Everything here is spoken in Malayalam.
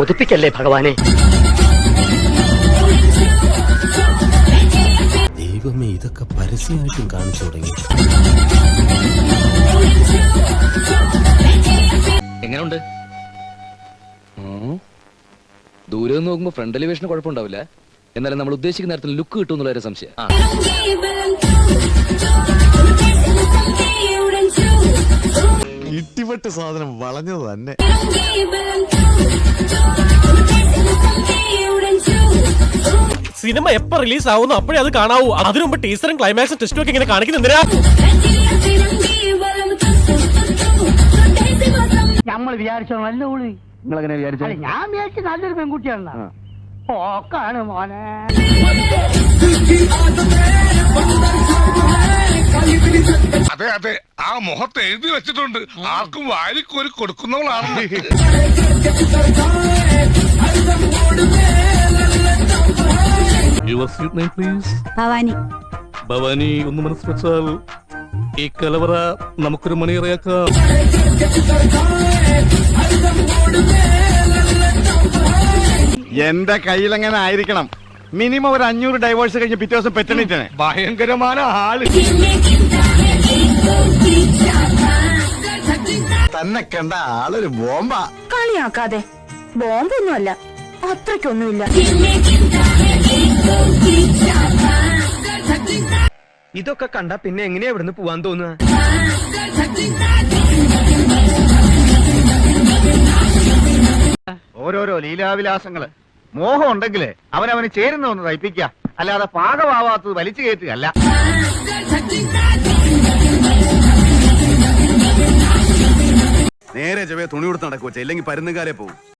കൊതിപ്പിക്കല്ലേ ഭഗവാനെ. ദൈവമേ, ഇതൊക്കെ പരസ്യമായിട്ടും കാണിച്ചു തുടങ്ങി. എങ്ങനെയുണ്ട്? ദൂരെ നിന്ന് നോക്കുമ്പോ ഫ്രണ്ട് എലിവേഷന് കുഴപ്പമുണ്ടാവില്ല. എന്നാലും നമ്മൾ ഉദ്ദേശിക്കുന്ന നേരത്തിൽ ലുക്ക് കിട്ടും എന്നുള്ള സംശയം. ഇട്ടിപ്പെട്ട് സാധനം വളഞ്ഞത് തന്നെ. സിനിമ എപ്പോ റിലീസ് ആവുന്നു അപ്പോഴേ അത് കാണാവൂ. അതിനു മുമ്പ് ടീസറും ക്ലൈമാക്സും ടെസ്റ്റും ഒക്കെ ഇങ്ങനെ കാണിക്കുന്നെന്തിനാ? നമ്മൾ വിചാരിച്ചോ നല്ല ഊളി. നിങ്ങളെങ്ങനെ വിചാരിച്ചു? ഞാൻ വിചാരിച്ചു നല്ലൊരു പെൺകുട്ടിയാണ്. പോക്കാണ് മോനെ. അതെ അതെ, ആ മുഖത്ത് എഴുതി വെച്ചിട്ടുണ്ട്, ആർക്കും വാരിക്കോരി കൊടുക്കുന്നവളാണ്. ഭവാനി. ഭവാനി ഒന്ന് മനസ്സ് വെച്ചാൽ ഈ കലവറ നമുക്കൊരു മണിയറയാക്കാം. എന്റെ കയ്യിലെങ്ങനെ ആയിരിക്കണം? മിനിമം ഒരു 500 ഡൈവേഴ്സ് കഴിഞ്ഞ് പിറ്റേ ദിവസം പെറ്റണിട്ടാണ്. ഭയങ്കരമായ ആള് തന്നെ കണ്ട ആളൊരു ബോംബാ. കളിയാക്കാതെ. ബോംബൊന്നുമല്ല, അത്രയ്ക്കൊന്നുമില്ല. ഇതൊക്കെ കണ്ട പിന്നെ എങ്ങനെയാ ഇവിടുന്ന് പോവാൻ തോന്നുക? ഓരോരോ ലീലാവിലാസങ്ങള്. മോഹം ഉണ്ടെങ്കില് അവനവന് ചേരുന്ന ഒന്ന് തയ്പ്പിക്കുക, അല്ലാതെ പാകമാവാത്തത് വലിച്ചു കയറ്റുകയല്ല. നേരെ ചൊവ്വേ തുണി കൊടുത്ത് നടക്കുവച്ച, ഇല്ലെങ്കിൽ പരുന്നുകാരെ പോകും.